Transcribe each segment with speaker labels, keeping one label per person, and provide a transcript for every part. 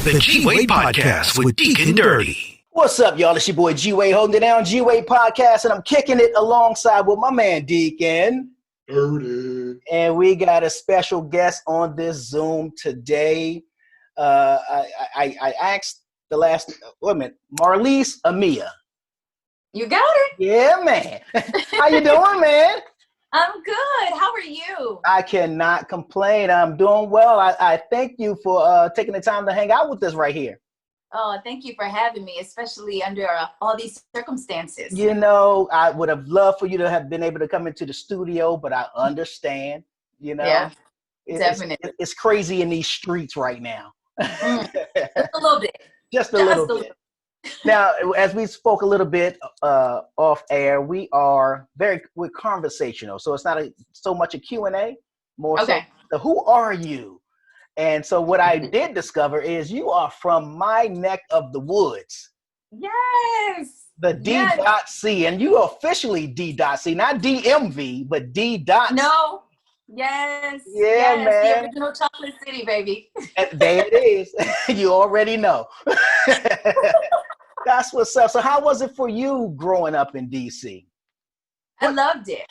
Speaker 1: The G-Wade Podcast with Deacon Dirty.
Speaker 2: What's up, y'all? It's your boy G-Wade holding it down, G-Wade Podcast, and I'm kicking it alongside with my man Deacon.
Speaker 3: Dirty.
Speaker 2: And we got a special guest on this Zoom today. I asked the last woman, Marliss, Amiea.
Speaker 4: You got it.
Speaker 2: Yeah, man. How you doing, man?
Speaker 4: I'm good. How are you?
Speaker 2: I cannot complain. I'm doing well. I thank you for taking the time to hang out with us right here.
Speaker 4: Oh, thank you for having me, especially under all these circumstances.
Speaker 2: You know, I would have loved for you to have been able to come into the studio, but I understand, you know.
Speaker 4: Yeah, definitely.
Speaker 2: It's crazy in these streets right now.
Speaker 4: Just a little bit.
Speaker 2: Just a little bit. Now, as we spoke a little bit off air, we're conversational. So it's not so much a Q&A, more
Speaker 4: okay.
Speaker 2: So who are you? And so what I did discover is you are from my neck of the woods.
Speaker 4: Yes.
Speaker 2: The D.C. And you are officially D.C. Not DMV, but D.
Speaker 4: No. Yes.
Speaker 2: Yeah,
Speaker 4: yes,
Speaker 2: man.
Speaker 4: The original Chocolate City, baby.
Speaker 2: There it is. You already know. That's what's up. So how was it for you growing up in D.C.?
Speaker 4: I loved it.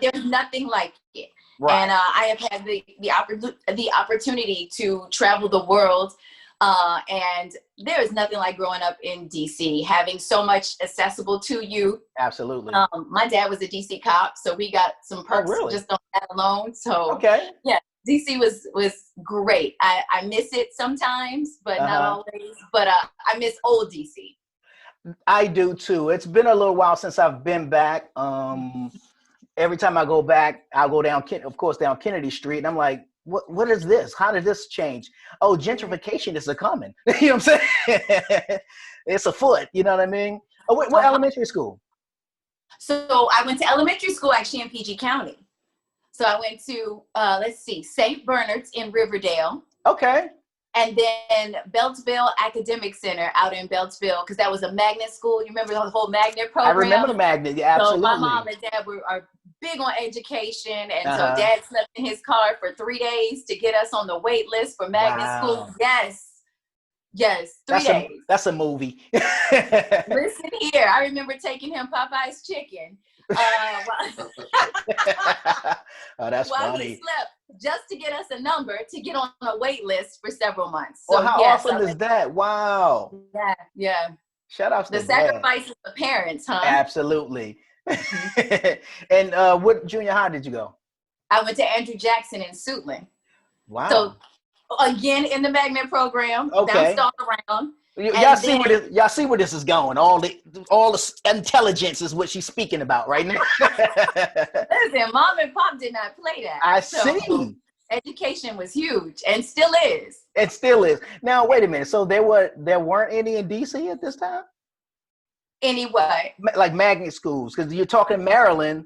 Speaker 4: There's nothing like it.
Speaker 2: Right.
Speaker 4: And I have had the opportunity to travel the world. And there is nothing like growing up in D.C., having so much accessible to you.
Speaker 2: Absolutely.
Speaker 4: My dad was a D.C. cop, so we got some perks just on that alone. So
Speaker 2: okay.
Speaker 4: Yeah, D.C. was great. I miss it sometimes, but not always. But I miss old D.C.
Speaker 2: I do too. It's been a little while since I've been back. Every time I go back, I'll go down Kennedy Street, and I'm like, what is this? How did this change? Oh, gentrification is a-coming. You know what I'm saying? It's afoot. You know what I mean? Oh, what elementary school?
Speaker 4: So I went to elementary school actually in PG County. So I went to, St. Bernard's in Riverdale.
Speaker 2: Okay.
Speaker 4: And then Beltsville Academic Center out in Beltsville, because that was a magnet school. You remember the whole magnet program?
Speaker 2: I remember the magnet, yeah, absolutely.
Speaker 4: So my mom and dad are big on education, and so dad slept in his car for 3 days to get us on the wait list for magnet school. Yes, 3 days.
Speaker 2: That's a movie.
Speaker 4: Listen here, I remember taking him Popeye's chicken.
Speaker 2: Oh, that's
Speaker 4: while
Speaker 2: funny.
Speaker 4: He slept, just to get us a number to get on a wait list for several months. So,
Speaker 2: how awesome is that? Wow.
Speaker 4: Yeah.
Speaker 2: Shout out to
Speaker 4: the sacrifices of parents, huh?
Speaker 2: Absolutely. And what junior high did you go?
Speaker 4: I went to Andrew Jackson in Suitland.
Speaker 2: Wow.
Speaker 4: So again in the magnet program.
Speaker 2: Okay.
Speaker 4: Bounced all around.
Speaker 2: Y'all see where this is going. All the intelligence is what she's speaking about right now.
Speaker 4: Listen, mom and pop did not play that.
Speaker 2: I see.
Speaker 4: Education was huge and still is.
Speaker 2: It still is. Now wait a minute. So there weren't any in DC at this time?
Speaker 4: Anyway.
Speaker 2: Like magnet schools, because you're talking Maryland.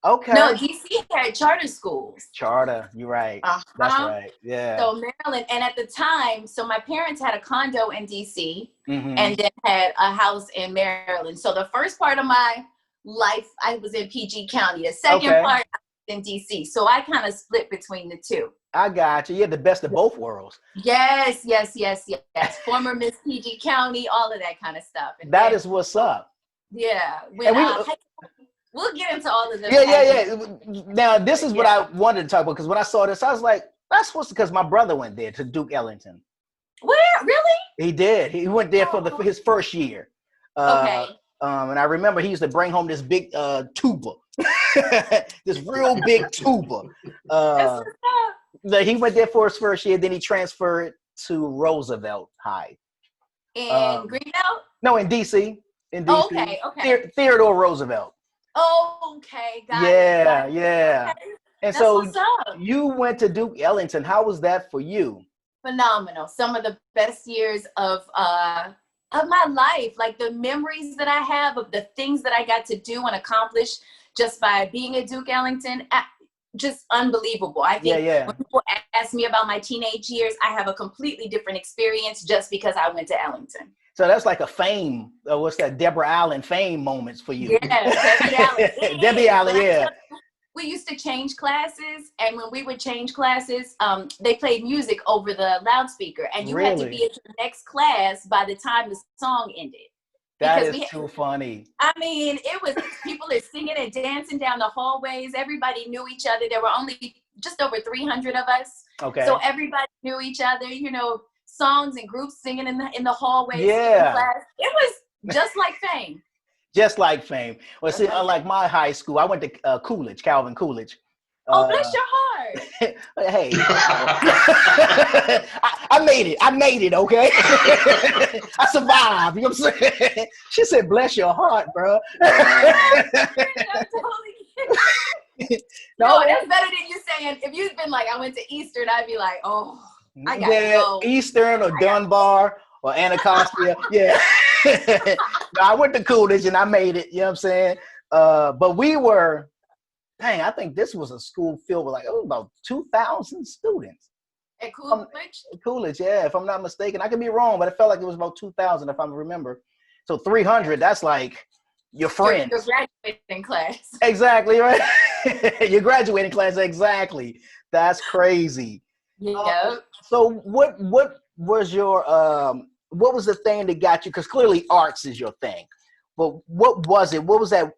Speaker 2: Okay.
Speaker 4: No, DC had charter schools.
Speaker 2: Charter, you're right. That's right. Yeah.
Speaker 4: So Maryland, and at the time, so my parents had a condo in DC and then had a house in Maryland. So the first part of my life, I was in PG County. The second part, I was in DC. So I kind of split between the two.
Speaker 2: I got you. You had the best of both worlds.
Speaker 4: Yes. Former Miss PG County, all of that kind of stuff. And
Speaker 2: that is what's up.
Speaker 4: Yeah. We'll get into all of this.
Speaker 2: Yeah. Now, this is what I wanted to talk about, because when I saw this, I was like, that's because my brother went there to Duke Ellington.
Speaker 4: Where? Really?
Speaker 2: He did. He went there for his first year.
Speaker 4: Okay.
Speaker 2: And I remember he used to bring home this big tuba, this real big tuba. He went there for his first year, then he transferred to Roosevelt High.
Speaker 4: In Greenbelt?
Speaker 2: No, in DC.
Speaker 4: Okay.
Speaker 2: Theodore Roosevelt.
Speaker 4: Okay, got it.
Speaker 2: Yeah.
Speaker 4: Okay.
Speaker 2: And
Speaker 4: That's
Speaker 2: so
Speaker 4: what's up.
Speaker 2: you went to Duke Ellington. How was that for you?
Speaker 4: Phenomenal. Some of the best years of my life, like the memories that I have of the things that I got to do and accomplish just by being at Duke Ellington, just unbelievable. I think when people ask me about my teenage years, I have a completely different experience just because I went to Ellington.
Speaker 2: So that's like a fame, what's that, Deborah Allen fame moments for you.
Speaker 4: Yeah, Debbie Allen.
Speaker 2: Debbie Allen, yeah.
Speaker 4: we used to change classes, and when we would change classes, they played music over the loudspeaker, and you had to be at the next class by the time the song ended.
Speaker 2: That is too funny.
Speaker 4: I mean, it was, people are singing and dancing down the hallways. Everybody knew each other. There were only just over 300 of us.
Speaker 2: Okay.
Speaker 4: So everybody knew each other, you know, songs and groups singing in the hallways.
Speaker 2: Yeah.
Speaker 4: Class. It was just like Fame.
Speaker 2: Just like Fame. Well, see, unlike my high school, I went to Coolidge, Calvin Coolidge.
Speaker 4: Oh, bless your heart.
Speaker 2: Hey, I made it. I made it, okay? I survived. You know what I'm saying? She said, bless your heart, bro.
Speaker 4: No, that's better than you saying, if you'd been like, I went to Eastern, I'd be like, oh, I got to go.
Speaker 2: Eastern or Dunbar or Anacostia. Yeah. No, I went to Coolidge and I made it. You know what I'm saying? But we were, dang, I think this was a school filled with about 2,000 students.
Speaker 4: At Coolidge?
Speaker 2: Coolidge, yeah. If I'm not mistaken. I could be wrong, but it felt like it was about 2,000 if I remember. So 300, that's like your friends.
Speaker 4: Your graduating class.
Speaker 2: Exactly, right? Your graduating class, exactly. That's crazy.
Speaker 4: Yeah.
Speaker 2: So what was your, what was the thing that got you? Because clearly arts is your thing. But what was it? What was that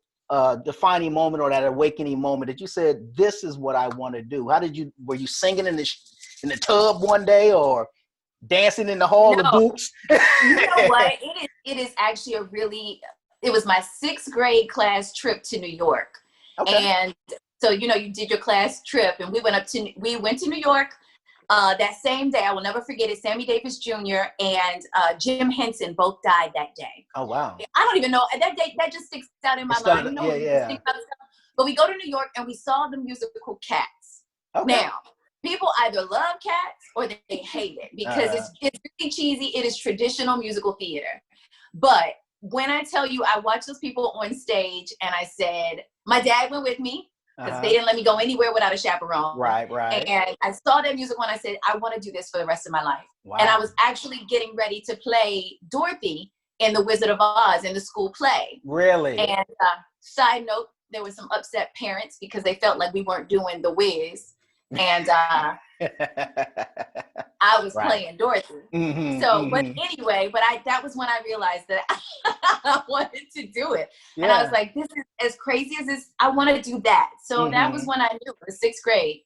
Speaker 2: defining moment or that awakening moment that you said, this is what I want to do? Were you singing in the tub one day or dancing in the hall of boots?
Speaker 4: You know what? It is actually it was my 6th grade class trip to New York. Okay. And so, you know, you did your class trip and we went to New York that same day. I will never forget it. Sammy Davis Jr. and Jim Henson both died that day.
Speaker 2: Oh, wow.
Speaker 4: I don't even know. That day, that just sticks out in my mind. You know, yeah. But we go to New York and we saw the musical Cats. Okay. Now, people either love Cats or they hate it because it's really cheesy. It is traditional musical theater. But when I tell you, I watched those people on stage and I said, my dad went with me because they didn't let me go anywhere without a chaperone.
Speaker 2: Right.
Speaker 4: And I saw that musical and I said, I want to do this for the rest of my life. Wow. And I was actually getting ready to play Dorothy in The Wizard of Oz in the school play.
Speaker 2: Really?
Speaker 4: And side note, there were some upset parents because they felt like we weren't doing The Wiz. And I was playing Dorothy. But anyway, that was when I realized that I wanted to do it. Yeah. And I was like, this is as crazy as this. I want to do that. So that was when I knew, the 6th grade.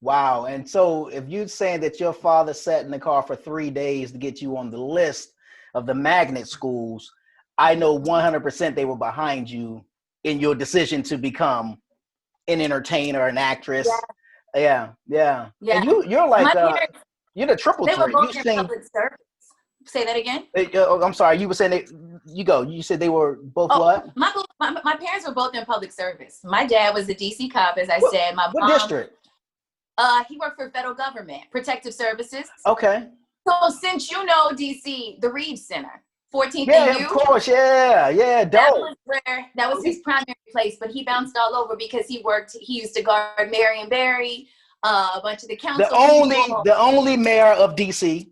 Speaker 2: Wow. And so if you're saying that your father sat in the car for 3 days to get you on the list of the magnet schools, I know 100% they were behind you in your decision to become an entertainer, an actress. Yeah. And you're like, you're the triple threat.
Speaker 4: They were both in public service. Say that again?
Speaker 2: I'm sorry. You were saying you said they were both what?
Speaker 4: My parents were both in public service. My dad was a DC cop, as I said. My
Speaker 2: what
Speaker 4: mom,
Speaker 2: district?
Speaker 4: He worked for federal government, protective services.
Speaker 2: Okay.
Speaker 4: So since you know DC, the Reed Center, 14th
Speaker 2: and U. Of course, yeah, dope.
Speaker 4: That was his primary place, but he bounced all over because he used to guard Marion Barry, a bunch of the council.
Speaker 2: The only mayor of DC.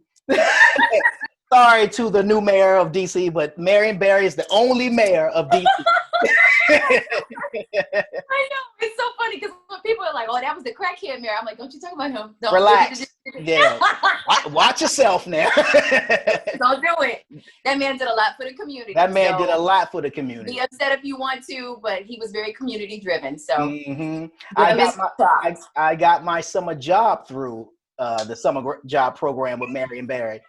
Speaker 2: Sorry to the new mayor of DC, but Marion Barry is the only mayor of DC.
Speaker 4: I know, it's so funny because when people are like, "Oh, that was the crackhead mayor," I'm like, "Don't you talk about him? Don't
Speaker 2: relax." Yeah, watch yourself now.
Speaker 4: Don't do it. That man did a lot for the community. Be upset if you want to, but he was very community driven. So
Speaker 2: I got my summer job through the summer job program with Marion Barry.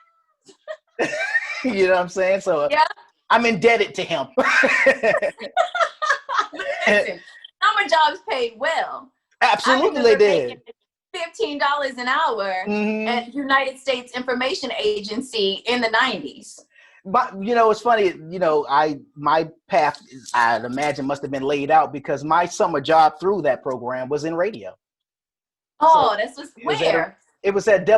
Speaker 2: You know what I'm saying? So I'm indebted to him.
Speaker 4: Listen, summer jobs paid well.
Speaker 2: Absolutely, they did.
Speaker 4: $15 an hour at United States Information Agency in the 90s.
Speaker 2: But it's funny. My path, I'd imagine, must have been laid out because my summer job through that program was in radio.
Speaker 4: Oh, so this was where?
Speaker 2: It was at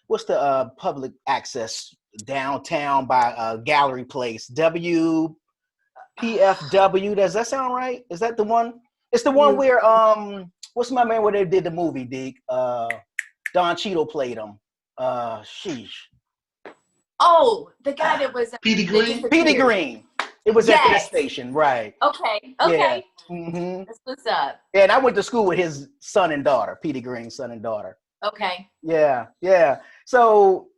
Speaker 2: what's the public access downtown by Gallery Place? WPFW. Does that sound right? Is that the one? It's the one where what's my man where they did the movie, Deke? Don Cheadle played him. Sheesh.
Speaker 4: Oh, the guy that was
Speaker 2: Petey Green. It was at that
Speaker 4: Yes.
Speaker 2: station, right?
Speaker 4: Okay.
Speaker 2: Yeah. Mm-hmm.
Speaker 4: That's what's up.
Speaker 2: Yeah, and I went to school with his son and daughter, Petey Green's son and daughter.
Speaker 4: Okay.
Speaker 2: Yeah, yeah. So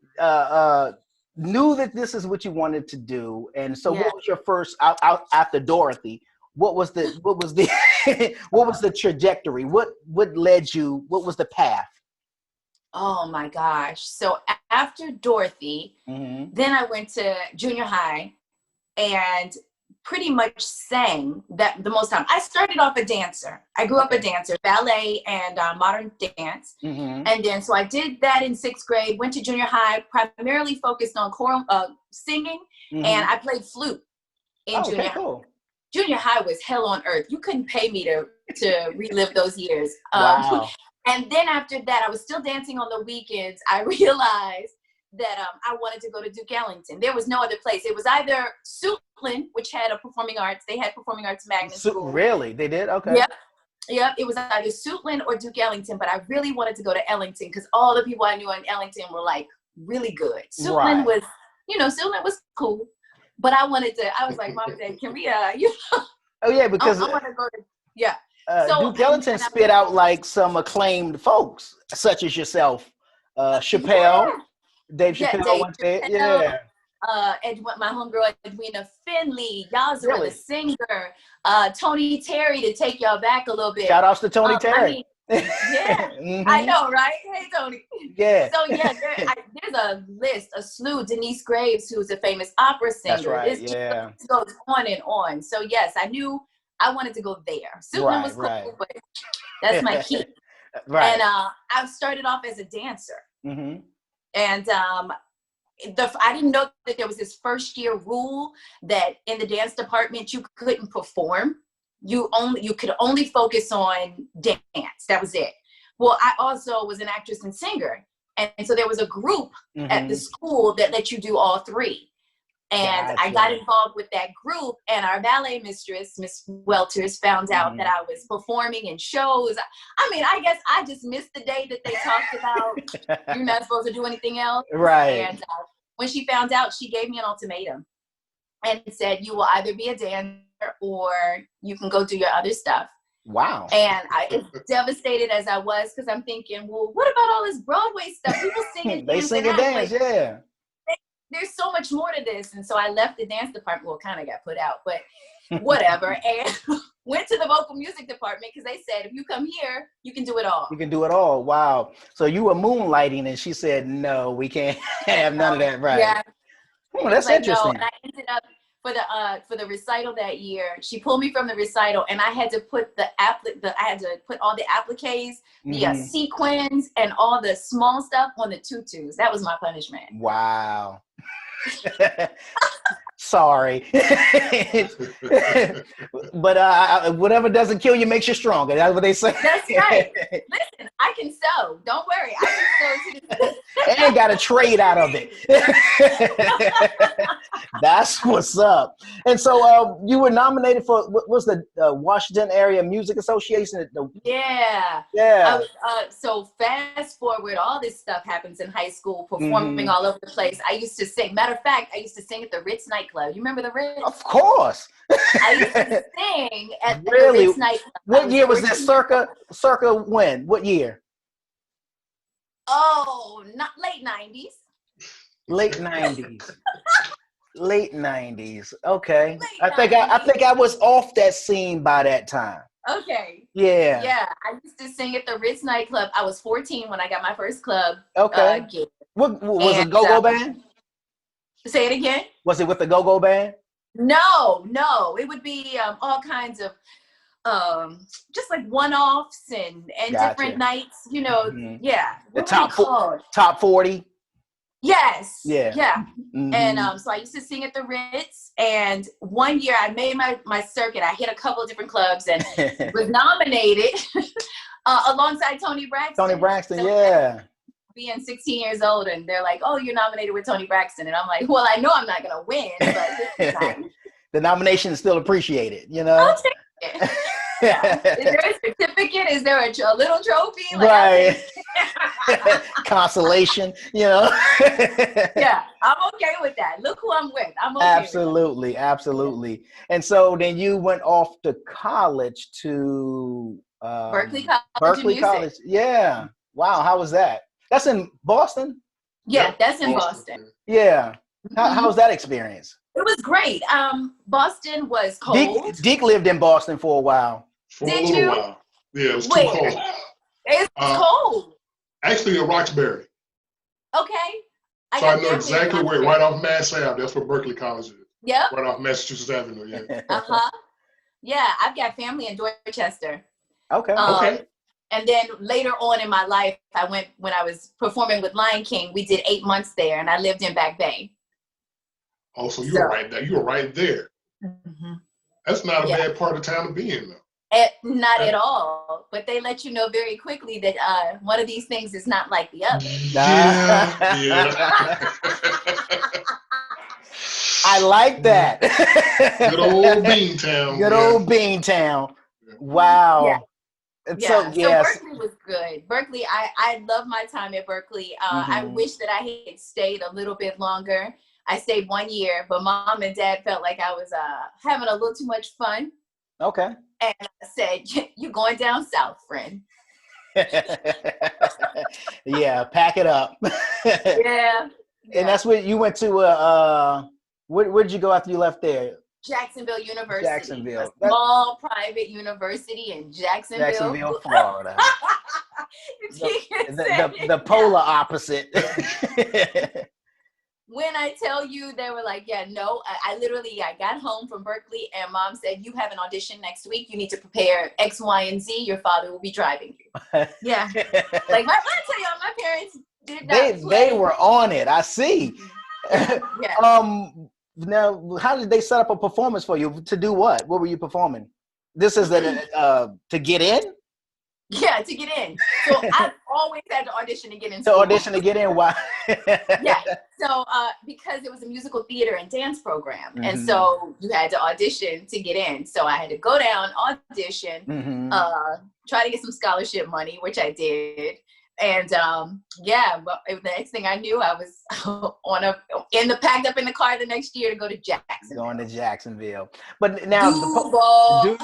Speaker 2: knew that this is what you wanted to do, and so
Speaker 4: Yeah.
Speaker 2: what was your first out after Dorothy? What was the what was the trajectory? What led you? What was the path?
Speaker 4: Oh my gosh. So after Dorothy,
Speaker 2: Mm-hmm.
Speaker 4: then I went to junior high and pretty much sang that the most time. I started off a dancer. I grew up a dancer, ballet and modern dance.
Speaker 2: Mm-hmm.
Speaker 4: And then, so I did that in 6th grade, went to junior high, primarily focused on choral singing,
Speaker 2: Mm-hmm.
Speaker 4: and I played flute in junior high.
Speaker 2: Cool.
Speaker 4: Junior high was hell on earth. You couldn't pay me to relive those years.
Speaker 2: Wow.
Speaker 4: And then after that, I was still dancing on the weekends. I realized that I wanted to go to Duke Ellington. There was no other place. It was either Suitland, which had a performing arts. They had performing arts magnet school.
Speaker 2: Really? They did? Okay.
Speaker 4: Yep. It was either Suitland or Duke Ellington, but I really wanted to go to Ellington because all the people I knew in Ellington were like really good. Suitland was, Suitland was cool, but I was like, Mom and Dad, can we,
Speaker 2: Oh yeah, because
Speaker 4: I want to go to,
Speaker 2: so Duke Ellington spit out like some acclaimed folks, such as yourself, Chappelle, Dave Chappelle went there. Yeah.
Speaker 4: My homegirl Edwina Finley, Yazra
Speaker 2: Really?
Speaker 4: the singer, Tony Terry, to take y'all back a little bit.
Speaker 2: Shout outs to Tony Terry.
Speaker 4: Mm-hmm. I know, right? Hey, Tony.
Speaker 2: Yeah.
Speaker 4: So there's a list, a slew. Denise Graves, who's a famous opera singer.
Speaker 2: That's right.
Speaker 4: This goes on and on. So yes, I knew I wanted to go there. Suitland was cool, but that's my key.
Speaker 2: Right.
Speaker 4: And I started off as a dancer.
Speaker 2: Mm-hmm.
Speaker 4: And I didn't know that there was this first year rule that in the dance department you couldn't perform. You could only focus on dance. That was it. Well, I also was an actress and singer, and so there was a group at the school that let you do all three. And
Speaker 2: Gotcha.
Speaker 4: I got involved with that group, and our ballet mistress, Miss Welters, found out that I was performing in shows. I mean, I guess I just missed the day that they talked about you're not supposed to do anything else.
Speaker 2: Right.
Speaker 4: And when she found out, she gave me an ultimatum and said, you will either be a dancer or you can go do your other stuff. Wow. And as devastated as I was, because I'm thinking, well, what about all this Broadway stuff? People sing and
Speaker 2: they
Speaker 4: dance.
Speaker 2: sing and dance, yeah.
Speaker 4: There's so much more to this. And so I left the dance department. Well, kind of got put out, but whatever. And went to the vocal music department because they said, if you come here, you can do it all.
Speaker 2: You can do it all. Wow. So you were moonlighting, and she said, no, we can't have none of that. Right. Yeah. That's interesting.
Speaker 4: No. And I ended up for the recital that year. She pulled me from the recital, and I had to put all the appliques, the sequins, and all the small stuff on the tutus. That was my punishment.
Speaker 2: Wow. Sorry. But whatever doesn't kill you makes you stronger. That's what they say.
Speaker 4: That's right. Listen, I can sew. Don't worry. I can sew to
Speaker 2: the ain't got a trade out of it. That's what's up. And so you were nominated for, what was the Washington Area Music Association?
Speaker 4: Yeah. So fast forward, all this stuff happens in high school, performing all over the place. I used to sing. Matter of fact, I used to sing at the Ritz nightclub. You remember the Ritz?
Speaker 2: Of course.
Speaker 4: I used to sing at the Ritz nightclub.
Speaker 2: What year was this? Circa when? What year?
Speaker 4: Oh, not late 90s.
Speaker 2: Late 90s. Late 90s. Okay. I think I was off that scene by that time.
Speaker 4: Okay.
Speaker 2: Yeah.
Speaker 4: Yeah. I used to sing at the Ritz nightclub. I was 14 when I got my first club.
Speaker 2: Okay.
Speaker 4: Gig.
Speaker 2: What was it, Go-Go Band?
Speaker 4: Say it again.
Speaker 2: Was it with the Go-Go Band?
Speaker 4: No. It would be all kinds of just like one-offs and different nights, yeah.
Speaker 2: The top 40.
Speaker 4: Yes.
Speaker 2: Yeah.
Speaker 4: Mm-hmm. And so I used to sing at the Ritz, and one year I made my circuit. I hit a couple of different clubs and was nominated alongside Tony Braxton.
Speaker 2: So, yeah.
Speaker 4: Being 16 years old, and they're like, "Oh, you're nominated with Tony Braxton," and I'm like, "Well, I know I'm not gonna win, but
Speaker 2: the nomination is still appreciated, I'll take it.
Speaker 4: Is there a certificate? Is there a little trophy?
Speaker 2: Right. consolation, you know.
Speaker 4: Yeah, I'm okay with that. Look who I'm with. I'm okay
Speaker 2: Absolutely,
Speaker 4: with that.
Speaker 2: absolutely. And so then you went off to college to
Speaker 4: Berkeley College of
Speaker 2: Berkeley
Speaker 4: Music.
Speaker 2: College. Yeah. Wow. How was that? That's in Boston?
Speaker 4: Yeah, that's in Boston.
Speaker 2: Yeah. How was that experience?
Speaker 4: It was great. Boston was cold.
Speaker 2: Deke lived in Boston for a while.
Speaker 3: For a little while. Yeah, it was too cold.
Speaker 4: It's cold.
Speaker 3: Actually, in Roxbury.
Speaker 4: Okay.
Speaker 3: So I know exactly where, right off Mass Ave. That's where Berkeley College is.
Speaker 4: Yep.
Speaker 3: Right off Massachusetts Avenue, yeah.
Speaker 4: Yeah, I've got family in Dorchester.
Speaker 2: Okay.
Speaker 3: Okay.
Speaker 4: And then later on in my life, when I was performing with Lion King, we did 8 months there, and I lived in Back Bay.
Speaker 3: Oh, so you were right there. You were right there.
Speaker 4: Mm-hmm.
Speaker 3: That's not a bad part of town to be in, though.
Speaker 4: Not at all. But they let you know very quickly that one of these things is not like the other.
Speaker 3: Yeah.
Speaker 2: I like that.
Speaker 3: Good old Beantown.
Speaker 2: Good old Beantown. Wow.
Speaker 4: Yeah.
Speaker 2: So
Speaker 4: Berkeley was good. Berkeley, I love my time at Berkeley. I wish that I had stayed a little bit longer. I stayed 1 year, but Mom and Dad felt like I was having a little too much fun.
Speaker 2: Okay.
Speaker 4: And I said, "You're going down south, friend."
Speaker 2: Yeah, pack it up.
Speaker 4: Yeah.
Speaker 2: And that's where you went to. Where did you go after you left there?
Speaker 4: Jacksonville University.
Speaker 2: Jacksonville.
Speaker 4: A small private university in Jacksonville,
Speaker 2: Florida. the polar opposite.
Speaker 4: When I tell you, they were like, yeah, no, I literally got home from Berkeley and Mom said, you have an audition next week. You need to prepare X, Y, and Z. Your father will be driving you. Yeah. Like, I tell you, my parents did not
Speaker 2: They were on it. I see.
Speaker 4: Yeah.
Speaker 2: Now, how did they set up a performance for you? To do what? What were you performing? This is to get in?
Speaker 4: Yeah, to get in. So I always had to audition to get in.
Speaker 2: To audition to get in? Why?
Speaker 4: Yeah. So because it was a musical theater and dance program. And so you had to audition to get in. So I had to go down, audition, try to get some scholarship money, which I did. And but the next thing I knew, I was packed up in the car the next year to go to Jacksonville.
Speaker 2: Going to Jacksonville. But now
Speaker 4: Duval,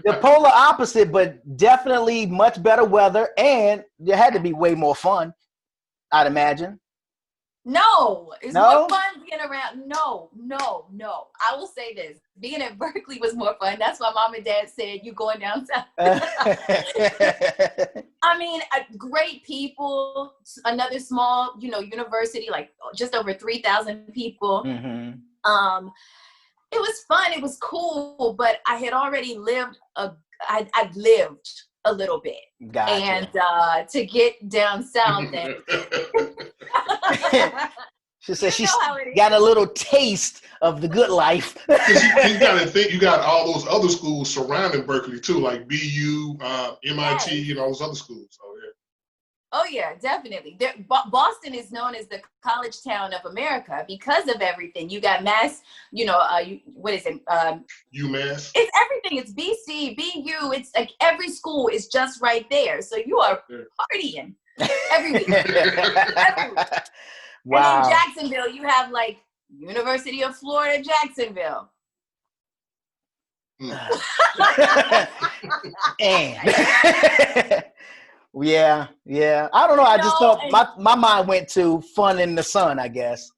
Speaker 2: the polar opposite, but definitely much better weather, and there had to be way more fun, I'd imagine.
Speaker 4: No, it's more fun being around. No. I will say this. Being at Berkeley was more fun. That's why Mom and Dad said, you going down south. I mean, great people, another small, university, like just over 3,000 people.
Speaker 2: Mm-hmm.
Speaker 4: It was fun. It was cool, but I had already lived, I'd lived a little bit.
Speaker 2: Gotcha.
Speaker 4: And to get down south and
Speaker 2: she said she's got a little taste of the good life.
Speaker 3: You got to think, you got all those other schools surrounding Berkeley too, like BU, MIT, all those other schools. So yeah.
Speaker 4: Oh yeah, definitely. Boston is known as the college town of America because of everything. You got Mass, what is it?
Speaker 3: UMass.
Speaker 4: It's everything. It's BC, BU. It's like every school is just right there. So you are partying every week. Every week.
Speaker 2: Wow.
Speaker 4: And in Jacksonville, you have like University of Florida, Jacksonville.
Speaker 2: And yeah. I don't know. I just thought my mind went to fun in the sun, I guess.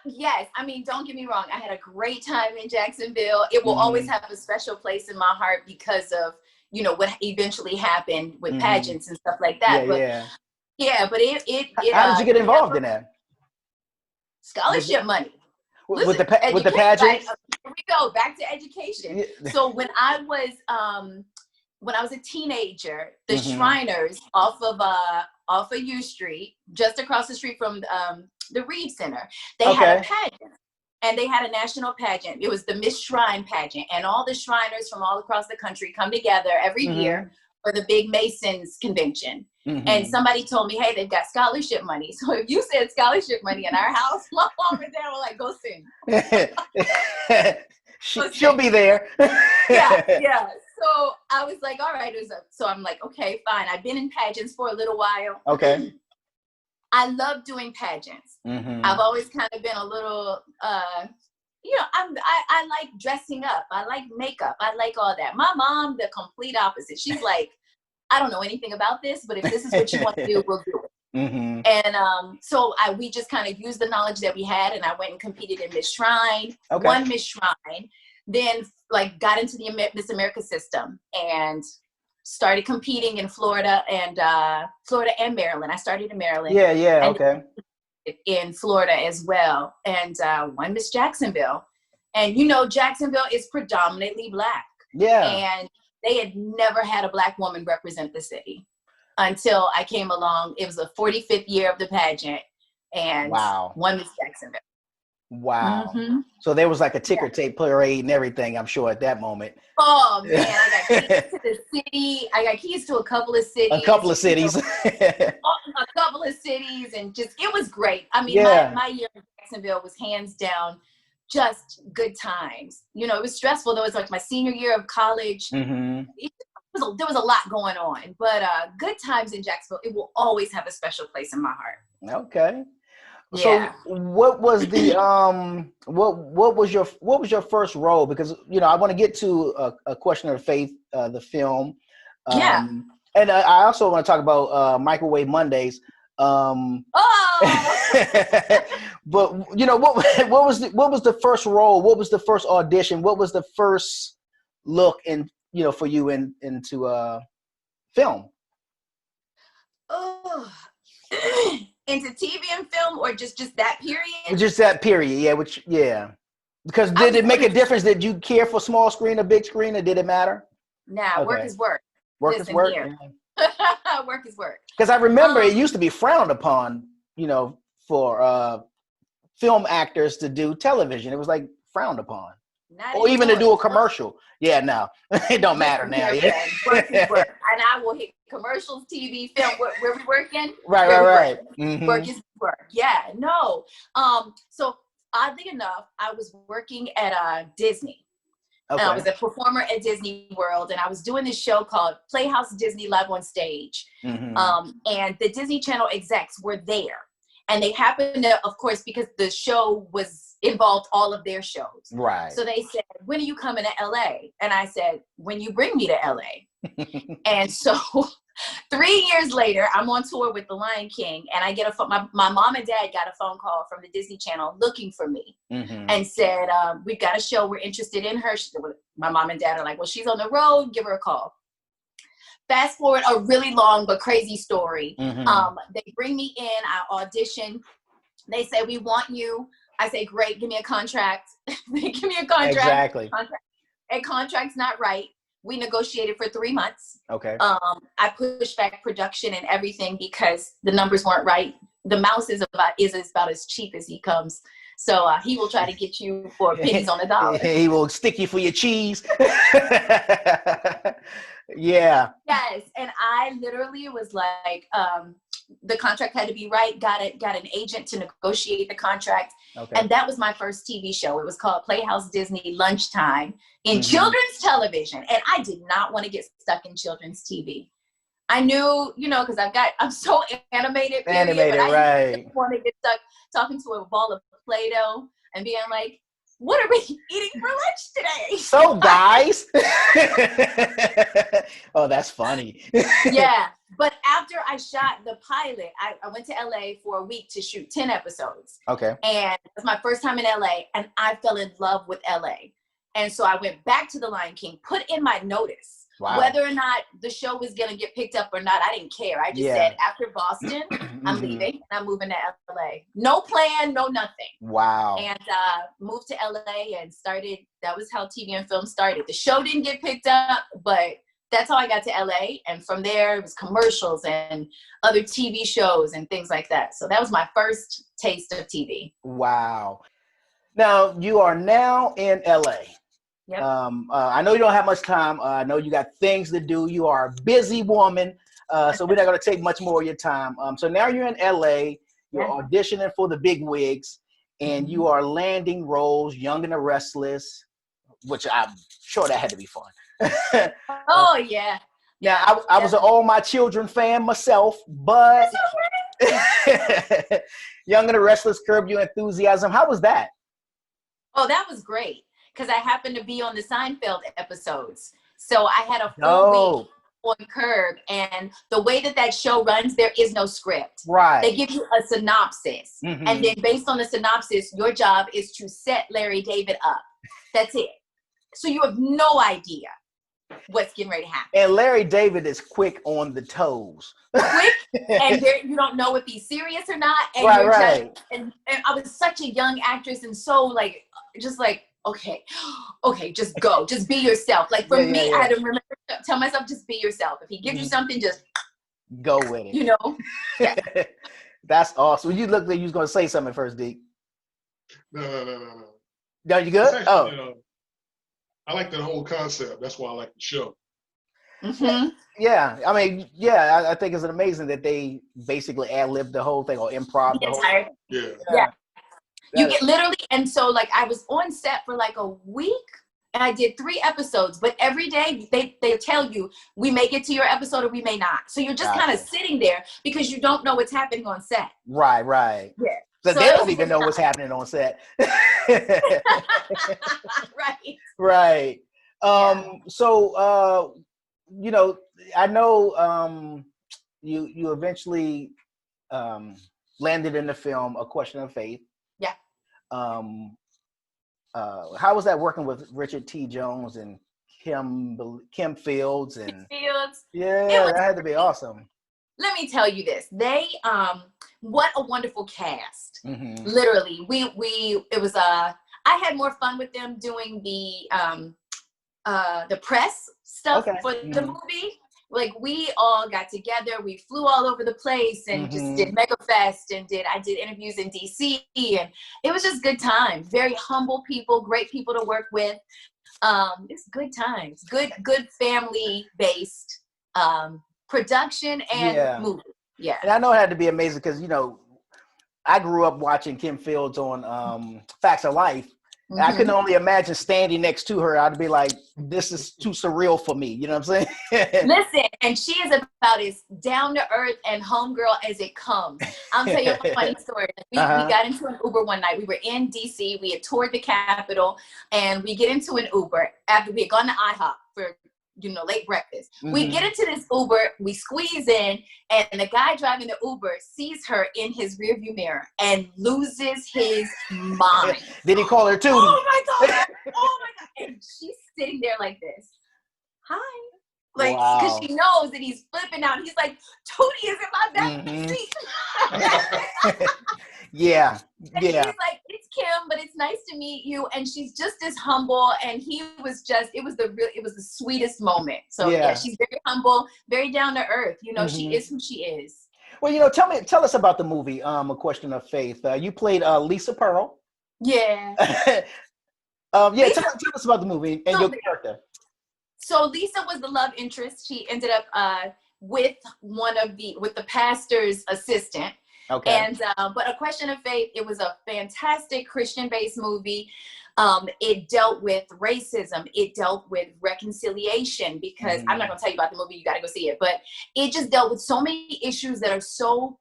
Speaker 4: Yes. I mean, don't get me wrong. I had a great time in Jacksonville. It will always have a special place in my heart because of, what eventually happened with pageants and stuff like that. But how did you get involved in that? Scholarship money.
Speaker 2: With the pageants?
Speaker 4: Here we go, back to education. So when I was a teenager, the Shriners off of U Street, just across the street from the Reed Center, they had a pageant. And they had a national pageant. It was the Miss Shrine pageant. And all the Shriners from all across the country come together every year for the big Masons convention. And somebody told me, hey, they've got scholarship money. So if you said scholarship money in our house, my mom and dad were like, go sing.
Speaker 2: She'll be there.
Speaker 4: Yeah. So I was like, all right. So I'm like, okay, fine. I've been in pageants for a little while.
Speaker 2: Okay.
Speaker 4: I love doing pageants. I've always kind of been a little, I like dressing up. I like makeup. I like all that. My mom, the complete opposite. She's like, I don't know anything about this, but if this is what you want to do, we'll do it. And so we just kind of used the knowledge that we had, and I went and competed in Miss Shrine, won Miss Shrine, then like got into the Miss America system and started competing in Florida and Maryland. I started in Maryland.
Speaker 2: Okay.
Speaker 4: In Florida as well, and won Miss Jacksonville. And Jacksonville is predominantly Black.
Speaker 2: Yeah.
Speaker 4: And they had never had a Black woman represent the city until I came along. It was the 45th year of the pageant, and won Miss Jacksonville.
Speaker 2: Wow. So there was like a ticker tape parade and everything, I'm sure, at that moment.
Speaker 4: Oh, man, I got keys to the city. I got keys to a couple of cities.
Speaker 2: A couple of cities.
Speaker 4: A couple of cities, and just, it was great. I mean, my year in Jacksonville was hands down just good times. It was stressful, though. It was like my senior year of college. There was a lot going on, but good times in Jacksonville. It will always have a special place in my heart.
Speaker 2: Okay.
Speaker 4: Yeah.
Speaker 2: So what was the what was your first role? Because I want to get to a Question of Faith, the film. And I also want to talk about Microwave Mondays. But what was the first role? What was the first audition? What was the first look in for you into film?
Speaker 4: Oh. Into TV and film, or just that period?
Speaker 2: Just that period, yeah. Because did it make a difference? Did you care for small screen or big screen, or did it matter?
Speaker 4: Nah, work is work.
Speaker 2: Work is work. Yeah.
Speaker 4: Work is work.
Speaker 2: Because I remember it used to be frowned upon, for film actors to do television. It was like frowned upon. Or even to do a commercial. Yeah, no, it don't matter now. Yeah.
Speaker 4: Work is work. And I will hit commercials, TV, film, where we working.
Speaker 2: Right.
Speaker 4: Work is work. Yeah, no. So oddly enough, I was working at Disney.
Speaker 2: Okay.
Speaker 4: I was a performer at Disney World, and I was doing this show called Playhouse Disney Live on Stage. And the Disney Channel execs were there. And they happened to, of course, because the show involved all of their shows.
Speaker 2: Right.
Speaker 4: So they said, when are you coming to LA? And I said, when you bring me to LA. And so 3 years later, I'm on tour with The Lion King, and I get a phone. My mom and dad got a phone call from the Disney Channel looking for me and said, we've got a show. We're interested in her. My mom and dad are like, well, she's on the road. Give her a call. Fast forward a really long but crazy story. They bring me in. I audition. They say, we want you. I say, great. Give me a contract. They give me a contract.
Speaker 2: Exactly.
Speaker 4: A contract's not right. We negotiated for 3 months.
Speaker 2: Okay.
Speaker 4: I pushed back production and everything because the numbers weren't right. The mouse is about as cheap as he comes. So he will try to get you for pennies on the dollar.
Speaker 2: He will stick you for your cheese. Yeah.
Speaker 4: Yes. And I literally was like, the contract had to be right. Got an agent to negotiate the contract.
Speaker 2: Okay.
Speaker 4: And that was my first TV show. It was called Playhouse Disney Lunchtime in children's television. And I did not want to get stuck in children's TV. I knew, because I'm so animated.
Speaker 2: Animated,
Speaker 4: but
Speaker 2: right.
Speaker 4: I didn't want to get stuck talking to a ball of Play-Doh and being like, what are we eating for lunch today?
Speaker 2: So, guys. Oh, that's funny.
Speaker 4: Yeah. But after I shot the pilot, I went to LA for a week to shoot 10 episodes.
Speaker 2: Okay.
Speaker 4: And it was my first time in LA, and I fell in love with LA. And so I went back to The Lion King, put in my notice.
Speaker 2: Wow.
Speaker 4: Whether or not the show was going to get picked up or not, I didn't care. I just said, after Boston, I'm leaving and I'm moving to LA. No plan, no nothing.
Speaker 2: Wow.
Speaker 4: And moved to LA and started. That was how TV and film started. The show didn't get picked up, but that's how I got to LA. And from there, it was commercials and other TV shows and things like that. So that was my first taste of TV.
Speaker 2: Wow. Now, you are now in LA.
Speaker 4: Yep.
Speaker 2: I know you don't have much time. I know you got things to do. You are a busy woman. So we're not going to take much more of your time. So now you're in LA. You're auditioning for the big wigs. And you are landing roles, Young and the Restless, which I'm sure that had to be fun.
Speaker 4: Oh yeah.
Speaker 2: Now, I was an All My Children fan myself, but Young and the Restless, Curb Your Enthusiasm. How was that?
Speaker 4: Oh, that was great because I happened to be on the Seinfeld episodes, so I had a full
Speaker 2: Oh,
Speaker 4: week on Curb, and the way that show runs, there is no script.
Speaker 2: right.
Speaker 4: They give you a synopsis, and then based on the synopsis, your job is to set Larry David up. That's it. So you have no idea what's getting ready to happen.
Speaker 2: And Larry David is quick on the toes.
Speaker 4: Quick, and you don't know if he's serious or not. And
Speaker 2: Right.
Speaker 4: And I was such a young actress, and so just like, okay, just go, just be yourself. Like for me, I had to remember, tell myself, just be yourself. If he gives you something, just
Speaker 2: go with it.
Speaker 4: You know? Yeah.
Speaker 2: That's awesome. You looked like you was going to say something first, Deke.
Speaker 3: No.
Speaker 2: No, you good?
Speaker 3: Actually, I like that whole concept. That's why I like the show.
Speaker 2: Yeah, I mean, yeah, I think it's amazing that they basically ad-libbed the whole thing or improv.
Speaker 3: Yeah.
Speaker 4: You get literally, and so like I was on set for like a week, and I did 3 episodes, but every day they tell you we may get to your episode or we may not. So you're just kind of sitting there because you don't know what's happening on set.
Speaker 2: Right.
Speaker 4: Yeah.
Speaker 2: So they don't even know what's happening on set. Right. So, I know you eventually landed in the film A Question of Faith.
Speaker 4: Yeah.
Speaker 2: How was that working with Richard T. Jones and Kim Fields and
Speaker 4: Fields?
Speaker 2: Yeah, that had to be awesome.
Speaker 4: Let me tell you this. They what a wonderful cast. Literally. It was I had more fun with them doing the press stuff for the movie. Like we all got together, we flew all over the place and just did Mega Fest and I did interviews in DC, and it was just good times. Very humble people, great people to work with. It's good times, good family based production and movie. Yeah.
Speaker 2: And I know it had to be amazing because I grew up watching Kim Fields on Facts of Life. And I can only imagine standing next to her. I'd be like, this is too surreal for me. You know what I'm saying?
Speaker 4: Listen, and she is about as down to earth and homegirl as it comes. I'll tell you a funny story. We got into an Uber one night. We were in DC. We had toured the Capitol, and we get into an Uber after we had gone to IHOP for late breakfast. We get into this Uber, we squeeze in, and the guy driving the Uber sees her in his rearview mirror and loses his mind.
Speaker 2: Did he call her Tootie?
Speaker 4: Oh my God. And she's sitting there like this. Hi. Like, because she knows that he's flipping out. He's like, Tootie is in my back seat.
Speaker 2: Yeah.
Speaker 4: And he's like, it's Kim, but it's nice to meet you. And she's just as humble. And he was it was the sweetest moment. So yeah, she's very humble, very down to earth. She is who she is.
Speaker 2: Well, tell us about the movie, A Question of Faith. You played Lisa Pearl.
Speaker 4: Yeah.
Speaker 2: Tell us about the movie and your character.
Speaker 4: So Lisa was the love interest. She ended up with the pastor's assistant.
Speaker 2: Okay.
Speaker 4: And but A Question of Faith, it was a fantastic Christian-based movie. It dealt with racism. It dealt with reconciliation, because I'm not going to tell you about the movie. You got to go see it. But it just dealt with so many issues that are so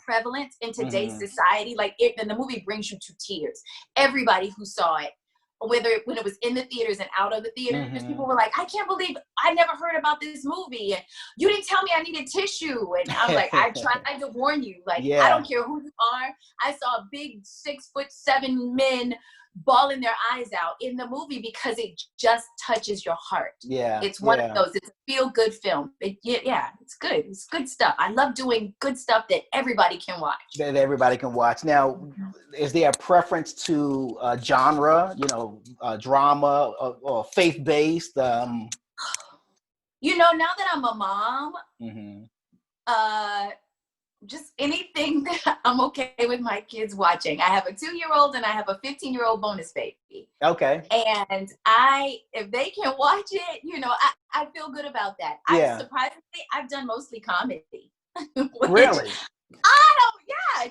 Speaker 4: prevalent in today's society. And the movie brings you to tears. Everybody who saw it, when it was in the theaters and out of the theaters, people were like, I can't believe I never heard about this movie. And you didn't tell me I needed tissue. And I was like, I tried to warn you. I don't care who you are. I saw big 6'7" men bawling their eyes out in the movie because it just touches your heart. Yeah. It's one of those. It's a feel-good film. It's good. It's good stuff. I love doing good stuff that everybody can watch.
Speaker 2: Now, is there a preference to genre, drama or faith-based?
Speaker 4: Now that I'm a mom, just anything that I'm okay with my kids watching. I have a 2-year-old and I have a 15-year-old bonus baby.
Speaker 2: Okay.
Speaker 4: And if they can watch it, I feel good about that. Surprisingly, I've done mostly comedy.
Speaker 2: Really?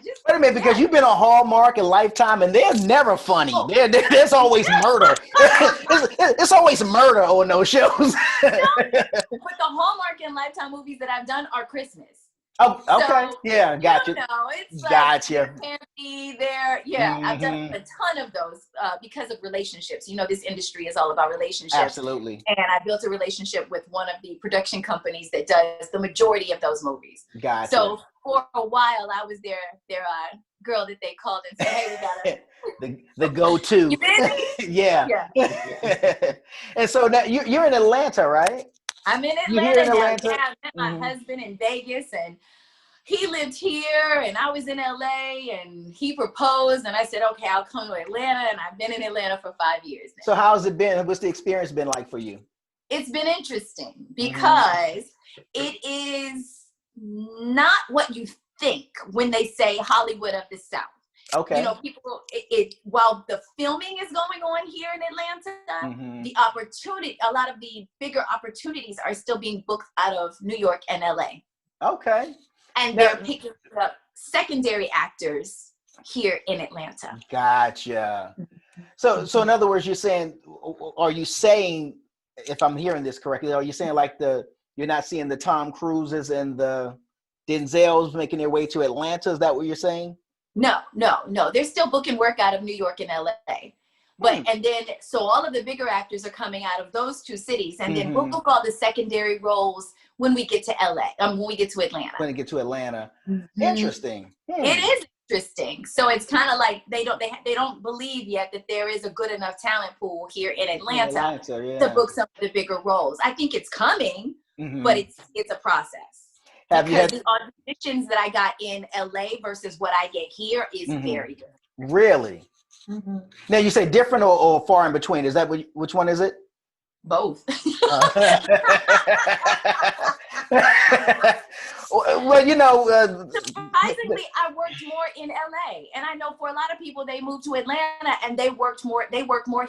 Speaker 2: Wait a minute, because you've been on Hallmark and Lifetime, and they're never funny. There's always murder. it's always murder on those shows.
Speaker 4: But the Hallmark and Lifetime movies that I've done are Christmas.
Speaker 2: Oh, okay.
Speaker 4: So,
Speaker 2: yeah, gotcha.
Speaker 4: It's like
Speaker 2: gotcha.
Speaker 4: Campy there. Yeah, I've done a ton of those because of relationships. This industry is all about relationships.
Speaker 2: Absolutely.
Speaker 4: And I built a relationship with one of the production companies that does the majority of those movies.
Speaker 2: Gotcha.
Speaker 4: So for a while, I was their girl that they called and said, "Hey, we gotta
Speaker 2: the go-to."
Speaker 4: You busy?
Speaker 2: Yeah. And so now you're in Atlanta, right?
Speaker 4: I'm in
Speaker 2: You
Speaker 4: Atlanta,
Speaker 2: here in Atlanta?
Speaker 4: now. Yeah, I met my husband in Vegas, and he lived here, and I was in LA, and he proposed, and I said, okay, I'll come to Atlanta, and I've been in Atlanta for 5 years now.
Speaker 2: So how's it been? What's the experience been like for you?
Speaker 4: It's been interesting because it is not what you think when they say Hollywood of the South.
Speaker 2: Okay.
Speaker 4: People, while the filming is going on here in Atlanta, the opportunity, a lot of the bigger opportunities are still being booked out of New York and LA.
Speaker 2: Okay.
Speaker 4: And they're picking up secondary actors here in Atlanta.
Speaker 2: Gotcha. So in other words, are you saying, if I'm hearing this correctly, are you saying like you're not seeing the Tom Cruises and the Denzels making their way to Atlanta? Is that what you're saying?
Speaker 4: No. They're still booking work out of New York and LA. But and then so all of the bigger actors are coming out of those two cities, and then we'll book all the secondary roles when we get to LA. When we get to Atlanta.
Speaker 2: When we get to Atlanta. Interesting.
Speaker 4: It is interesting. So it's kind of like they don't believe yet that there is a good enough talent pool here in Atlanta to book some of the bigger roles. I think it's coming, but it's a process. Because the auditions that I got in LA versus what I get here is very good.
Speaker 2: Really? Now you say different or far in between. Is that which one is it?
Speaker 4: Both.
Speaker 2: Well,
Speaker 4: surprisingly, I worked more in LA, and I know for a lot of people they moved to Atlanta and they work more here.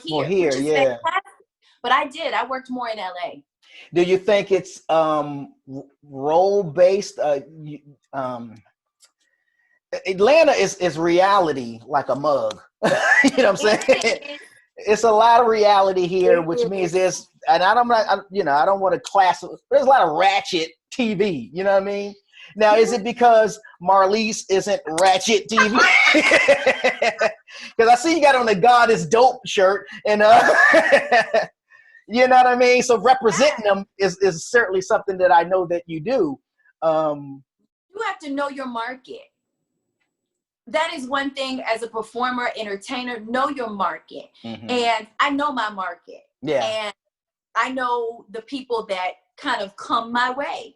Speaker 2: More here,
Speaker 4: which is fantastic. But I worked more in LA.
Speaker 2: Do you think it's role based? Atlanta is reality like a mug. You know what I'm saying? It's a lot of reality here, which means and I don't want to class. There's a lot of ratchet TV. You know what I mean? Now, is it because Marliss isn't ratchet TV? Because I see you got on the God is Dope shirt, and you know what I mean? So representing them is certainly something that I know that you do.
Speaker 4: You have to know your market. That is one thing as a performer, entertainer, know your market. And I know my market.
Speaker 2: Yeah.
Speaker 4: And I know the people that kind of come my way.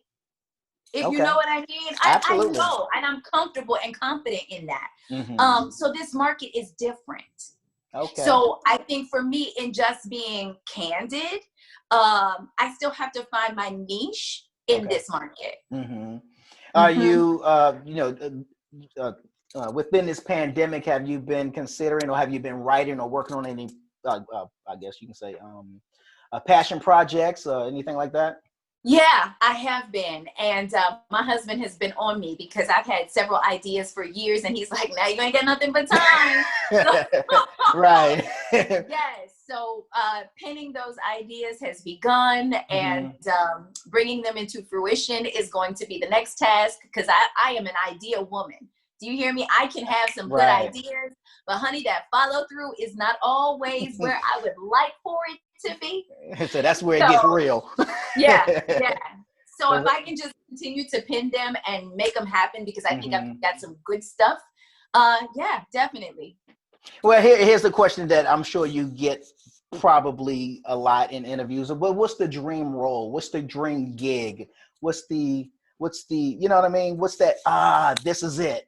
Speaker 4: If you know what I mean, I know, and I'm comfortable and confident in that. So this market is different.
Speaker 2: Okay.
Speaker 4: So I think for me, in just being candid, I still have to find my niche in this market.
Speaker 2: Are you, within this pandemic, have you been considering, or have you been writing or working on any, I guess you can say, passion projects or anything like that?
Speaker 4: Yeah, I have been. And my husband has been on me because I've had several ideas for years, and he's like, now you ain't got nothing but time.
Speaker 2: Right.
Speaker 4: Yes. So penning those ideas has begun, and bringing them into fruition is going to be the next task, because I am an idea woman. Do you hear me? I can have some good ideas, but honey, that follow through is not always where I would like for it to be.
Speaker 2: So that's where it gets real.
Speaker 4: Yeah. So if I can just continue to pin them and make them happen, because I think I've got some good stuff. Yeah, definitely.
Speaker 2: Well, here's the question that I'm sure you get probably a lot in interviews. Well, what's the dream role? What's the dream gig? What's the, you know what I mean? What's that? This is it.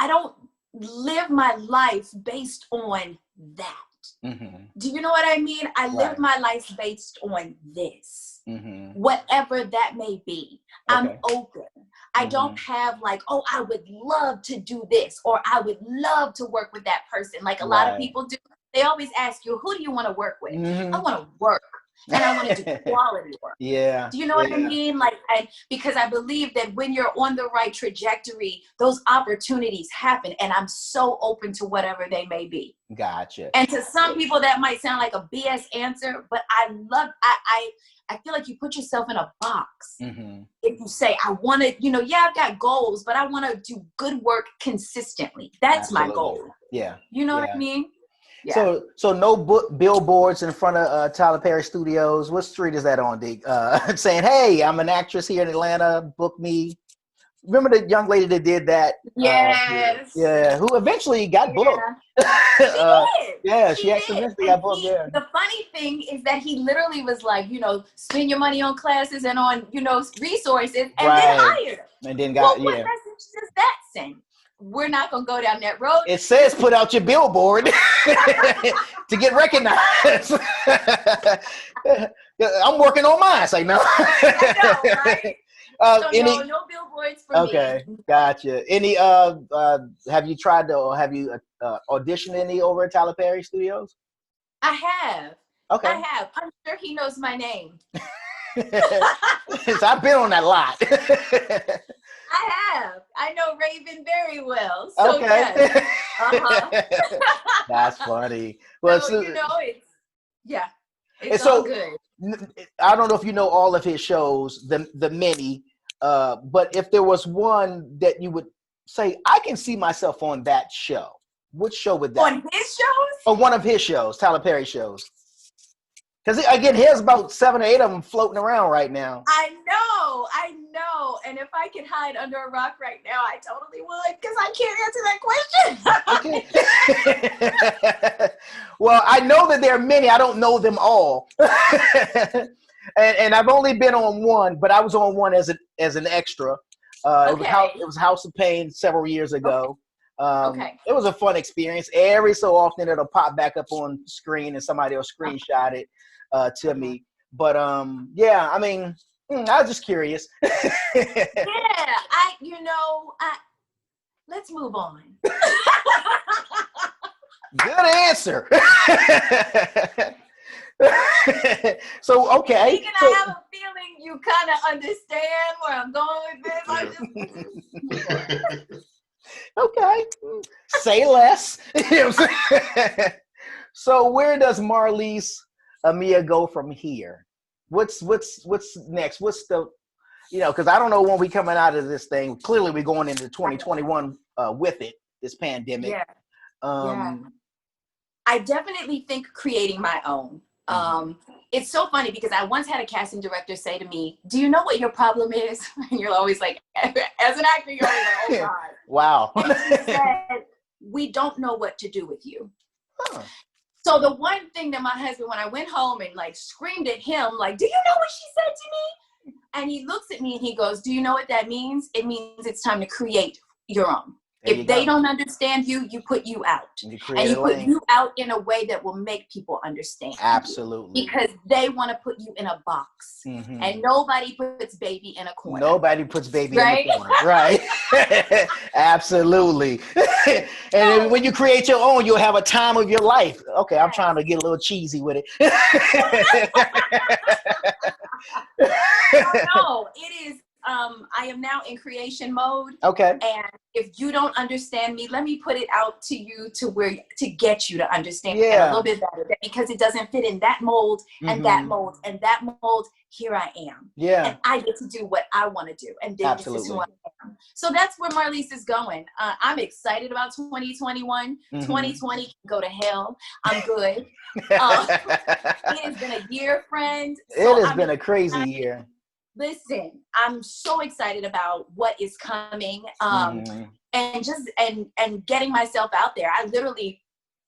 Speaker 4: I don't live my life based on that. Do you know what I mean? I live my life based on this, whatever that may be. I'm open. I don't have like, oh, I would love to do this, or I would love to work with that person. Like a lot of people do. They always ask you, who do you want to work with? I want to work. and I want to do quality work.
Speaker 2: Yeah.
Speaker 4: Do you know what I mean? Like, because I believe that when you're on the right trajectory, those opportunities happen, and I'm so open to whatever they may be.
Speaker 2: Gotcha.
Speaker 4: And to some people that might sound like a BS answer, but I feel like you put yourself in a box. If you say, I want to, you know, I've got goals, but I want to do good work consistently. That's my goal.
Speaker 2: Yeah.
Speaker 4: You know what I mean? Yeah.
Speaker 2: So no billboards in front of Tyler Perry Studios. What street is that on, D? Saying, hey, I'm an actress here in Atlanta. Book me. Remember the young lady that did that?
Speaker 4: Yes.
Speaker 2: Who eventually got booked.
Speaker 4: She did.
Speaker 2: Yeah, she actually eventually got booked.
Speaker 4: The funny thing is that he literally was like, you know, spend your money on classes and on, you know, resources, and then hired.
Speaker 2: And then got,
Speaker 4: what message does that send? We're not going to go down that road.
Speaker 2: It says put out your billboard to get recognized. I'm working on mine. It's like, no.
Speaker 4: I know, right? So no billboards for me.
Speaker 2: Okay, gotcha. Any have you tried to, or have you auditioned any over at Tyler Perry Studios?
Speaker 4: I have.
Speaker 2: Okay.
Speaker 4: I have. I'm sure he knows my name.
Speaker 2: So I've been on that lot.
Speaker 4: I have. I know Raven very well. So
Speaker 2: okay.
Speaker 4: Yes.
Speaker 2: That's funny. Well,
Speaker 4: so, you know, it's all good.
Speaker 2: I don't know if you know all of his shows, the many, but if there was one that you would say, I can see myself on that show, which show would that?
Speaker 4: On his shows?
Speaker 2: Or one of his shows, Tyler Perry shows. Because again, he has about 7 or 8 of them floating around right now.
Speaker 4: I know. And if I could hide under a rock right now, I totally would, because I can't answer that question.
Speaker 2: Well, I know that there are many. I don't know them all. and I've only been on one, but I was on one as an extra. It was House of Pain several years ago. It was a fun experience. Every so often it'll pop back up on screen and somebody will screenshot it to me. But I mean, I was just curious.
Speaker 4: Let's move on.
Speaker 2: Good answer. So, okay.
Speaker 4: I have a feeling you kind of understand where I'm going with this.
Speaker 2: Okay. Say less. So where does Marliss Amiea go from here? What's next? What's the, because I don't know when we coming out of this thing. Clearly we're going into 2021 with it, this pandemic.
Speaker 4: I definitely think creating my own. It's so funny because I once had a casting director say to me, do you know what your problem is? And you're always like, as an actor, you're always like, oh God.
Speaker 2: Wow.
Speaker 4: And he said, we don't know what to do with you. Huh. So the one thing that my husband, when I went home and like screamed at him, like, do you know what she said to me? And he looks at me and he goes, do you know what that means? It means it's time to create your own. If they don't understand you, you put you out. And you put you out in a way that will make people understand.
Speaker 2: Absolutely.
Speaker 4: Because they want to put you in a box. Mm-hmm. And nobody puts baby in a corner.
Speaker 2: Nobody puts baby in the corner. Right. Absolutely. And when you create your own, you'll have a time of your life. Okay, I'm trying to get a little cheesy with it.
Speaker 4: No, it is. I am now in creation mode.
Speaker 2: Okay.
Speaker 4: And if you don't understand me, let me put it out to you to get you to understand a little bit better, because it doesn't fit in that mold and that mold and that mold. Here I am. Yeah. And I get to do what I want to do. And this is who I am. So that's where Marliss is going. I'm excited about 2021. Mm-hmm. 2020 can go to hell. I'm good. It has been a year, friend. So
Speaker 2: it has been a crazy year.
Speaker 4: Listen, I'm so excited about what is coming, and just and getting myself out there. I literally,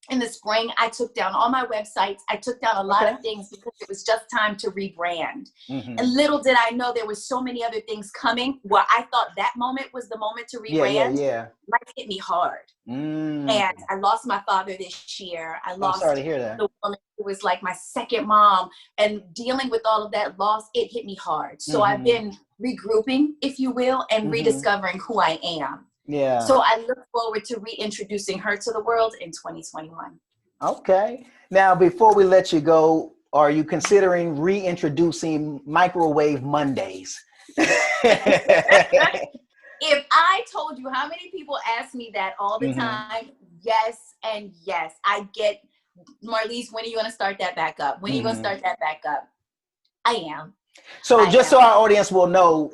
Speaker 4: in the spring, I took down all my websites. I took down a lot of things because it was just time to rebrand. Mm-hmm. And little did I know there were so many other things coming where I thought that moment was the moment to rebrand. Life hit me hard. And I lost my father this year. I'm sorry to hear that. The woman who was like my second mom, and dealing with all of that loss, it hit me hard. So I've been regrouping, if you will, and rediscovering who I am. Yeah. So I look forward to reintroducing her to the world in 2021.
Speaker 2: Okay. Now, before we let you go, are you considering reintroducing Microwave Mondays?
Speaker 4: If I told you how many people ask me that all the time, yes and yes. I get, Marliss, when are you going to start that back up? When are you going to start that back up? I am.
Speaker 2: So so our audience will know,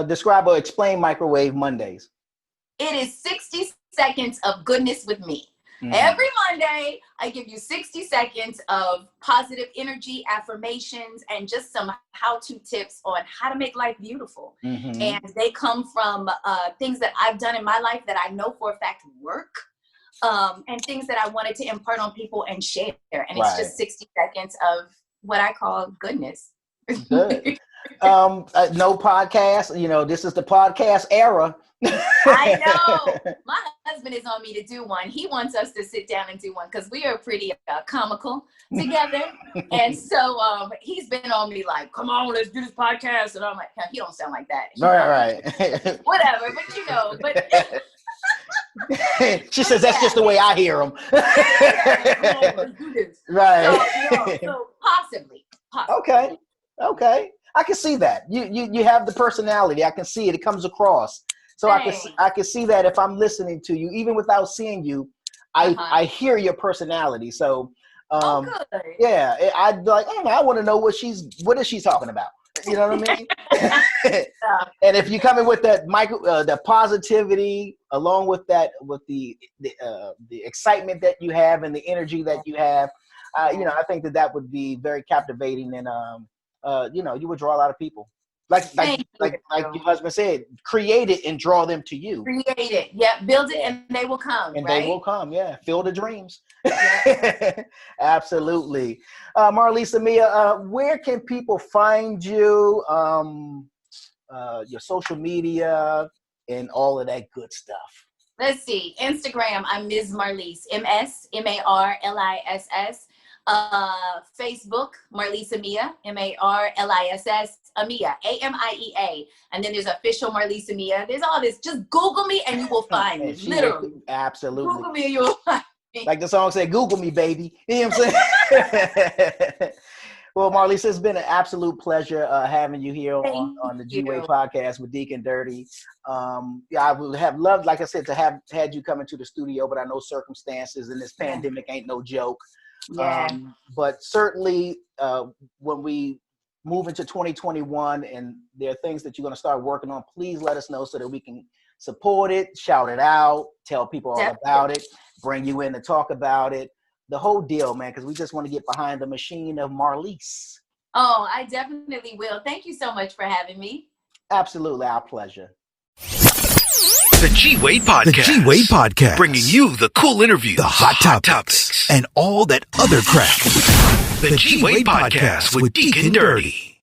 Speaker 2: describe or explain Microwave Mondays.
Speaker 4: It is 60 seconds of goodness with me. Every Monday, I give you 60 seconds of positive energy, affirmations, and just some how-to tips on how to make life beautiful. And they come from things that I've done in my life that I know for a fact work, and things that I wanted to impart on people and share. And it's just 60 seconds of what I call goodness.
Speaker 2: Good. No podcast. You know, this is the podcast era.
Speaker 4: I know. My husband is on me to do one. He wants us to sit down and do one because we are pretty comical together. And so he's been on me like, come on, let's do this podcast. And I'm like, no, he don't sound like that.
Speaker 2: Right.
Speaker 4: Whatever, but you know, but
Speaker 2: she says that's just the way I hear him.
Speaker 4: Come on, let's do this.
Speaker 2: Right.
Speaker 4: So possibly.
Speaker 2: Okay. I can see that. You have the personality. I can see it. It comes across. So I can see that if I'm listening to you, even without seeing you, I hear your personality. So
Speaker 4: good.
Speaker 2: Yeah, I'd be like, I want to know what is she talking about? You know what I mean? And if you come in with that the positivity, along with that, with the excitement that you have and the energy that you have, I think that would be very captivating, and you would draw a lot of people. Like your husband said, create it and draw them to you.
Speaker 4: Create it. Yeah. Build it and they will come.
Speaker 2: And
Speaker 4: right?
Speaker 2: They will come. Yeah. Fill the dreams.
Speaker 4: Yeah.
Speaker 2: Absolutely. Marliss, Amiea, where can people find you? Your social media and all of that good stuff.
Speaker 4: Let's see. Instagram, I'm Ms. Marliss. MSMarliss. Facebook, Marliss Amiea, Marliss, Amiea, Amiea. And then there's official Marliss Amiea. There's all this. Just Google me and you will find me. Literally.
Speaker 2: Absolutely.
Speaker 4: Google me and you will find me.
Speaker 2: Like the song said, Google me, baby. You know what I'm saying? Well, Marliss, it's been an absolute pleasure having you here on the G-Way podcast with Deacon Dirty. I would have loved, like I said, to have had you come into the studio, but I know circumstances and this pandemic ain't no joke.
Speaker 4: Yeah.
Speaker 2: But certainly when we move into 2021 and there are things that you're going to start working on, please let us know so that we can support it, shout it out, tell people all about it, bring you in to talk about it, the whole deal, man, because we just want to get behind the machine of Marliss.
Speaker 4: Oh, I definitely will. Thank you so much for having me.
Speaker 2: Absolutely, our pleasure.
Speaker 1: The G-Way Podcast. The G-Way Podcast. Bringing you the cool interviews, the hot topics, and all that other crap. The G-Way Podcast with Deacon Dirty.